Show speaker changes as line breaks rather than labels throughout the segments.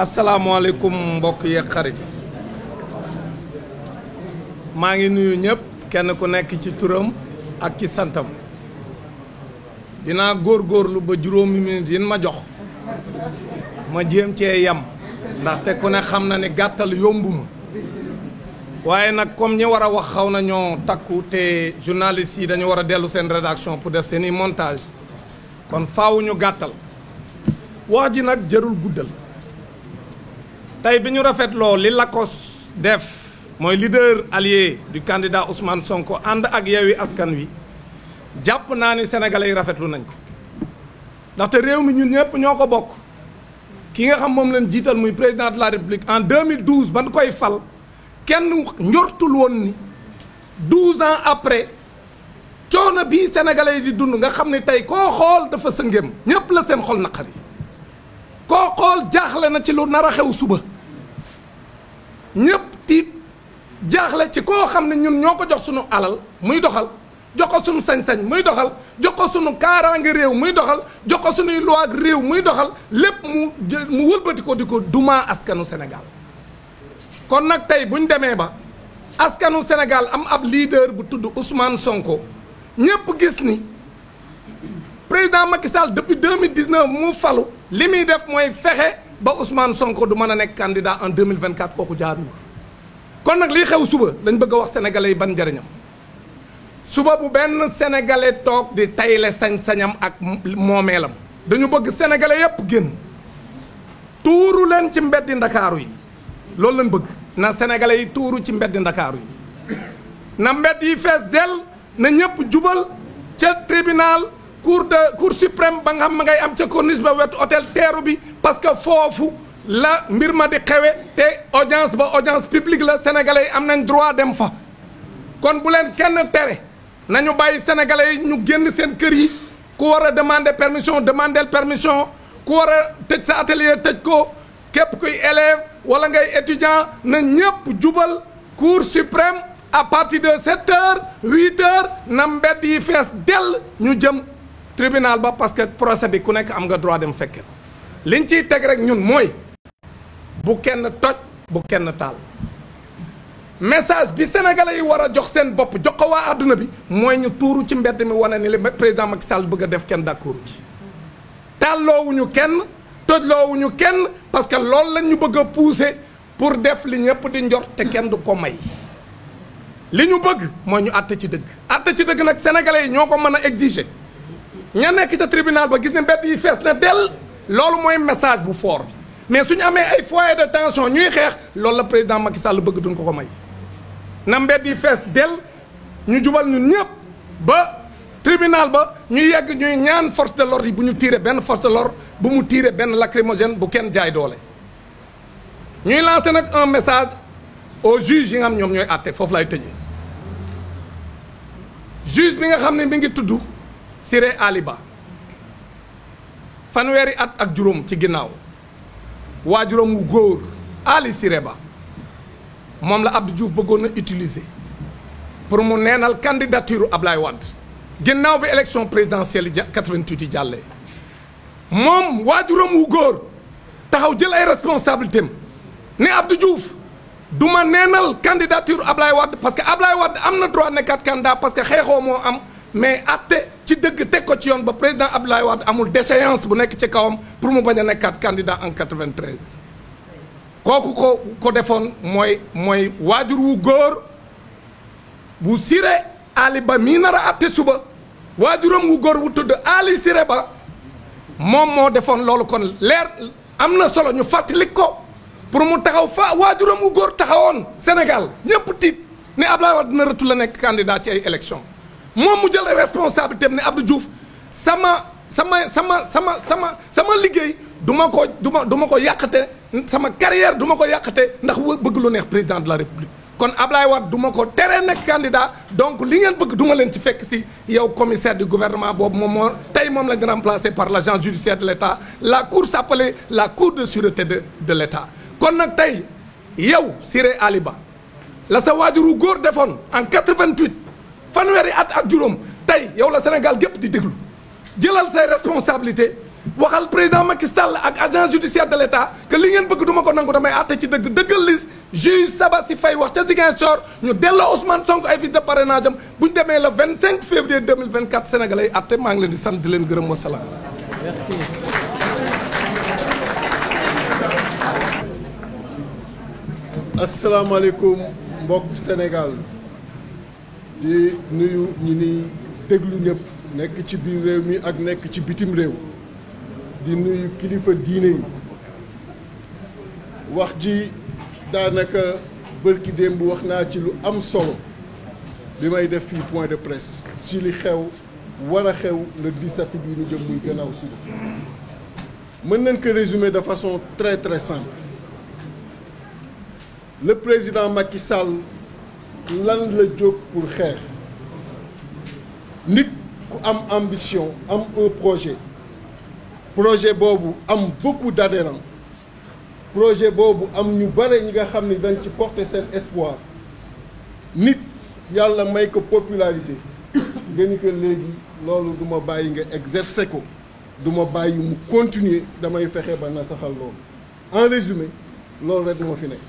asalaamaaleykum mbokk yeeg xarit maa ngi nuyu ñëpp kenn ku nekk ci turam ak ci santam dinaa góorgóorlu ba juróomi minute yi ma jox ma jéem cee yam ndaxte ku ne xam na ni gàttal yombuma waaye nag comme ñi war a wax xaw na ñoo takku te journalistes yi dañu war a dellu seen rédaction pour def seeni montage kon faaw ñu gàttal wax ji nag jërul guddal tey bi ñu rafetloo li Lacoste def mooy leader allié du candidat Ousmane Sonko ànd ak Yewwi Askan Wi jàpp naa ni sénégalais yi rafetlu nañ ko ndaxte réew mi ñun ñëpp ñoo ko bokk ki nga xam moom leen jiital muy président de la république en 2012 ban koy fal kenn njortul woon ni 12 ans après coono bii sénégalais yi di dund nga xam ne tey koo xool dafa sëngéem ñëpp la seen xol naqari koo xool jaaxle na ci lu nar a xew suba ñëpp tiit jaaxle ci koo xam ne ñun ñoo ko jox sunu alal muy doxal jox ko sunu sañ-sañ muy doxal jox ko sunu kaaraange réew muy doxal jox ko sunuy loi ak réew muy doxal lépp mu wëlbati ko di ko duma askanu Sénégal kon nag tey bu ñu demee ba askanu Sénégal am ab leader bu tudd Ousmane Sonko ñëpp gis ni président Macky Sall depuis 2019 mu falu li muy def mooy fexe ba Ousmane Sonko du mën a nekk candidat en 2024 kooku jaaduwul kon nag lii xew suba dañ bëgg a wax sénégalais yi ban njëriñam suba bu benn sénégalais toog di tayle sañ-sañam ak moomeelam dañu bëgg sénégalais yépp génn tuuru leen ci mbeddi ndakaaru yi loolu lañ bëgg na sénégalais yi tuuru ci mbeddi ndakaaru yi na mbedd yi fees dell na ñëpp jubal ca tribunal cour suprême ba nga xam ma ngay am ca corniche ba wetu hôtel teeru bi parce que foofu la mbir ma di xewe te audience ba audience publique la sénégalais yi am nañ droit dem fa kon bu leen kenn tere nañu bàyyi sénégalais yi ñu génn seen kër yi ku war a demander permission demandel permission ku war a tëj sa atelier tëj ko képp kuy élève wala ngay étudiant na ñëpp jubal cour suprême à partir de 7 heures 8 heures na mbedd yi fees dell ñu jëm tribunal ba parce que procès bi ku nekk am nga droit dem fekke ko liñ ciy teg rek ñun mooy bu kenn toj bu kenn taal message bi sénégalais yi war a jox seen bopp jox ko waa àdduna bi mooy ñu tuuru ci mbedd mi wane ni li président Macky Sall bëgg a def kenn d'accord ci tàlloowuñu kenn tojloowuñu kenn parce que loolu lañ ñu bëgg a pousser pour def li ñëpp di njort te kenn du ko may li ñu bëgg mooy ñu àtte ci dëgg àtte ci dëgg nag sénégalais yi ñoo ko mën a exiger ña nekk ca tribunal ba gis ne mbedd yi fees na dell loolu mooy message bu fort bi mais suñu amee ay foyer de tension ñuy xeex loolu la président Macky Sall bëgg duñ ko may na mbedd yi fees dell ñu jubal ñun ñëpp ba tribunal ba ñu yegg ñuy ñaan force de l'ordre yi bu ñu tiire benn force de l'ordre bu mu tiire benn lacrymogène bu kenn jaay doole ñuy lancer nag un message aux juges yi nga xam ñoom ñooy àtte foofu lay tëjee juge bi nga xam ne mi ngi tudd Siré Ali Ba fanweeri at ak juróom ci ginnaaw waajuram wu góor Ali Siré Ba moom la Abdou Diouf bëggoon a utiliser pour mu neenal candidature Ablaye Wade ginnaaw bi élection présidentielle yi 88 yi jàllee moom waajuram wu góor taxaw jël ay responsabilités am ne Abdou Diouf du ma neenal candidature Ablaye Wade parce que Ablaye Wade am na droit nekkaat candidat parce que xeexoo moo am mais atte ci dëgg teg ko ci yoon ba président Abdoulaye Wade amul déchéance bu nekk ci kawam pour mu bañ a nekkaat candidat en 93 kooku ko defoon mooy waajur wu góor bu Siré Ali Ba mii nar a atte suba waajuram wu góor wu tudd Ali Siré Ba moom moo defoon loolu kon leer am na solo ñu fàttali ko pour mu taxaw fa waajuram wu góor taxawoon Sénégal ñëpp tiit ne Abdoulaye Wade dina rëtu la nekk candidat ci ay élection moom mu jël responsabilité ne Abdou Diouf sama liggéey du ma ko yàqate sama carrière du ma ko yàqate ndax bëgg lu neex président de la république kon Ablaye Wade du ma ko tere nekk candidat donc li ngeen bëgg du ma leen ci fekk si yow commissaire du gouvernement boobu moom lañ remplacé par l'agent judiciaire de l'État la cour s'appelait la cour de sûreté de l'État kon nag tey yow Siré Ali Ba la sa waajuru góor defoon en 88 fanweeri at ak juróom tey yow la Sénégal gépp di déglu jëlal say responsabilité waxal président Macky Sall ak agent judiciaire de l'État que li ngeen bëgg duma ko nangu damay àtte ci dëgg dëggal li juge Sabassi Faye wax ca Ziguinchor ñu delloo Ousmane Sonko ay fiches de parrainage am bu ñu demee le 25 février 2024 Sénégalais yi àtte maa ngi leen di sant di leen gërëm wa salaam.
Merci.
asalaamaaleykum mbokk Sénégal di nuyu ñi ni déglu ñëpp nekk ci biir réew mi ak nekk ci bitim réew di nuyu kilifa diine yi wax ji daanaka bërki démb wax naa ci lu am solo bi may def fii point de presse ci li xew war a xew le 17 bii ñu jëm muy gannaaw suba mën nañ ko résumer de façon très très simple. Le président Macky Sall lan la jóg pour xeex nit ku am ambition am un projet boobu am beaucoup d'adhérents projet boobu am ñu bare ñi nga xam ni dañ ci porter seen espoir nit yàlla may ko popularité nga ni ko léegi loolu du ma bàyyi nga exercer ko du ma bàyyi mu continuer damay fexe ba nasaxal loolu en résumé loolu rek moo fi nekk.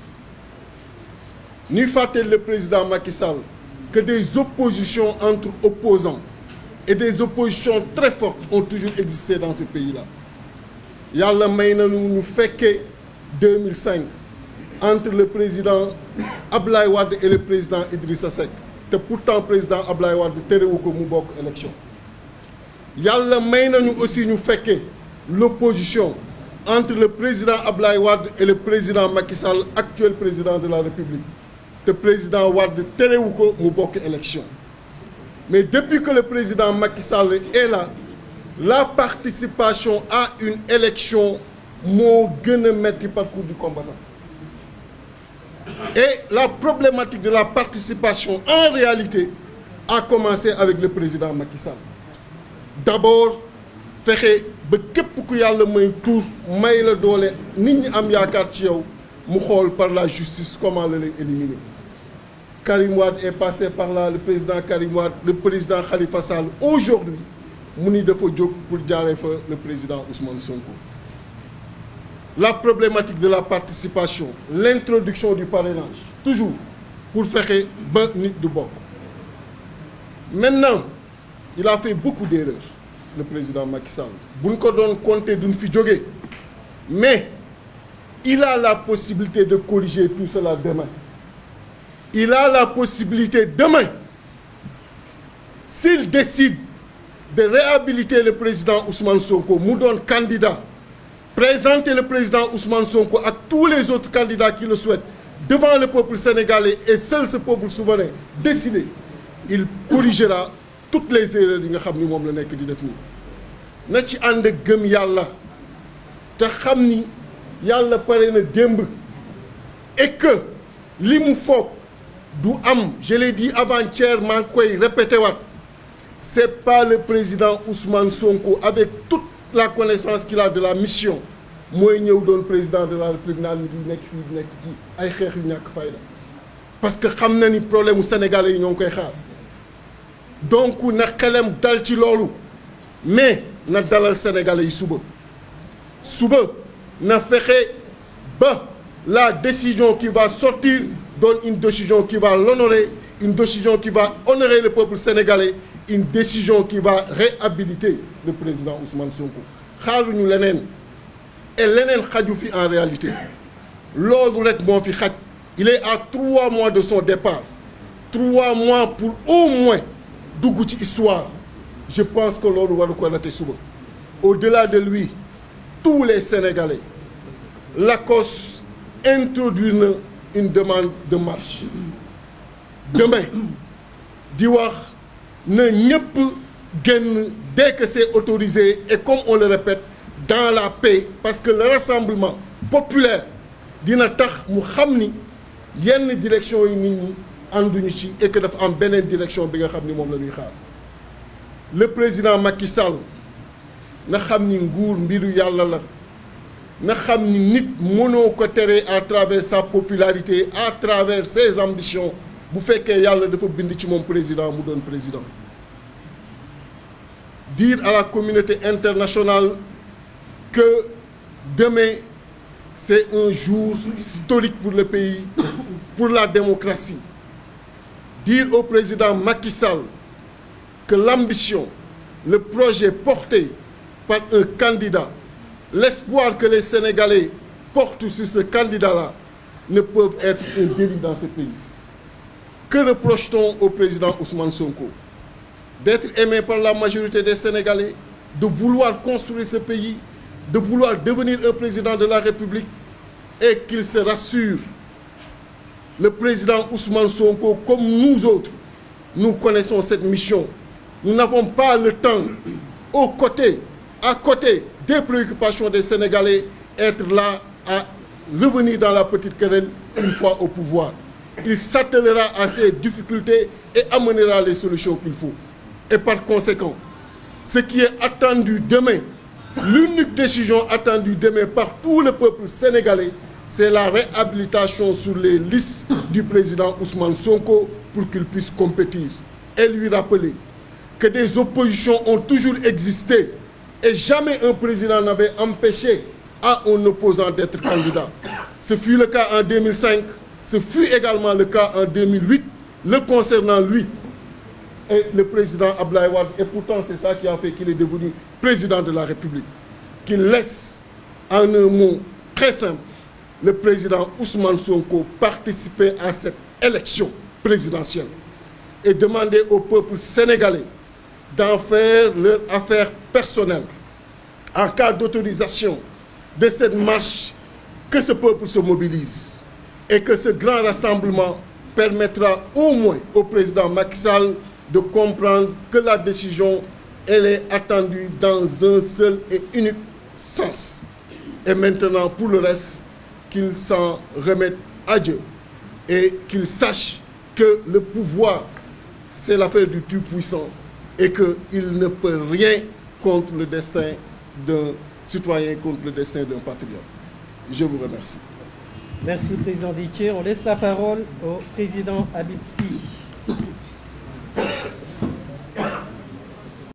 Ni fàttali le président Macky Sall que des oppositions entre opposants et des oppositions très fortes ont toujours existé dans ce pays-là. Yàlla may na ñu fekkee 2005 entre le président Ablaye Wade et le président Idrissa Seck te pourtant président Ablaye Wade terewu ko mu bokk élection. Yàlla may nañu aussi ñu fekkee l'opposition entre le président Ablaye Wade et le président Macky Sall, actuel président de la République. Le président Wade terewu ko mu bokk élection mais depuis que le président Macky Sall est là la participation à une élection moo gën a metti parcours du combattant et la problématique de la participation en réalité a commencé avec le président Macky Sall d'abord fexe ba képp ku yàlla may tuur may la doole nit ñi am yaakaar ci yow mu xool par la justice comment la lay éliminer. Karim Wade est passé par là, le président Karim Wade, le président Khalifa Sall. Aujourd'hui, mu ni dafa jóg pour jaaree fa le président Ousmane Sonko. La problématique de la participation, l'introduction du parrainage, toujours pour fexe ba nit du bokk. Maintenant, il a fait beaucoup d'erreurs, le président Macky Sall. Bu ñu ko doon compter duñ fi jógee. Mais il a la possibilité de corriger tout cela demain. Il a la possibilité demain, s'il décide de réhabiliter le président Ousmane Sonko, mu doon candidat, présenter le président Ousmane Sonko ak tous les autres candidats qui le souhaitent devant le peuple sénégalais et seul ce peuple souverain décider, il corrigera toutes les erreurs yi nga xam ni moom la nekk di def nii na ci ànd gëm yàlla te xam ni yàlla pare na démb et que li mu foog du am, je l'ai dit avant-hier maa ngi koy répété waat c'est pas le président Ousmane Sonko avec toute la connaissance qu'il a de la mission mooy ñëw doon président de la République naan ni di nekk fii di nekk ci ay xeex yu ñàkk fayda parce que xam na ni problème mu sénégalais yi ñoo ngi koy xaar donc na xelam dal ci loolu mais na dalal sénégalais yi suba na fexe ba la décision qui va sortir donne une décision qui va l'honorer, une décision qui va honorer le peuple sénégalais, une décision qui va réhabiliter le président Ousmane Sonko. xaaruñu leneen et leneen xaju fi en réalité loolu rek moo fi xaj. Il est à 3 mois de son départ 3 mois pour au moins dugg ci histoire je pense que loolu waru ko rater suba. Au-delà de lui tous les Sénégalais l'ACOS introduire na une demande de marche demain di wax na ñëpp génn dès que c'est autorisé et comme on le répète dans la paix parce que le rassemblement populaire dina tax mu xam ni yenn direction yi nit ñi ànduñu ci et que dafa am beneen direction bi nga xam ni moom la ñuy xaar le président Macky Sall na xam ni nguur mbiru yàlla la na xam ni nit mënoo ko tere à travers sa popularité à travers ses ambitions bu fekkee yàlla dafa bind ci moom président mu doon président dire à la communauté internationale que demain, c'est un jour historique pour le pays, pour la démocratie. Dire au président Macky Sall que l'ambition, le projet porté par un candidat, l'espoir que les Sénégalais portent sur ce candidat-là, ne peuvent être un délit dans ce pays. Que reproche-t-on au président Ousmane Sonko? D'être aimé par la majorité des Sénégalais, de vouloir construire ce pays, de vouloir devenir un président de la République, et qu'il se rassure. Le président Ousmane Sonko, comme nous autres, nous connaissons cette mission. Nous n'avons pas le temps, à côté des préoccupations des Sénégalais, être là à revenir dans la petite querelle une fois au pouvoir. Il s'attellera à ces difficultés et amènera les solutions qu'il faut. Et par conséquent, ce qui est attendu demain, l'unique décision attendue demain par tout le peuple sénégalais, c'est la réhabilitation sur les listes du président Ousmane Sonko pour qu'il puisse compétir. Et lui rappeler que des oppositions ont toujours existé et jamais un président n'avait empêché à un opposant d'être candidat. Ce fut le cas en 2005, ce fut également le cas en 2008, le concernant lui et le président Abdoulaye Wade. Et pourtant, c'est ça qui a fait qu'il est devenu président de la République. Qu'il laisse, en un mot très simple, le président Ousmane Sonko participer à cette élection présidentielle et demander au peuple sénégalais d'en faire leur affaire personnelle. En cas d'autorisation de cette marche, que ce peuple se mobilise et que ce grand rassemblement permettra au moins au président Macky Sall de comprendre que la décision, elle est attendue dans un seul et unique sens. Et maintenant, pour le reste, qu'il s'en remette à Dieu et qu'il sache que le pouvoir, c'est l'affaire du Tout-Puissant et qu'il ne peut rien contre le destin d'un citoyen, contre le destin d'un patriote. Je vous remercie.
Merci, Président Déthié. On laisse la parole au Président Habib Sy.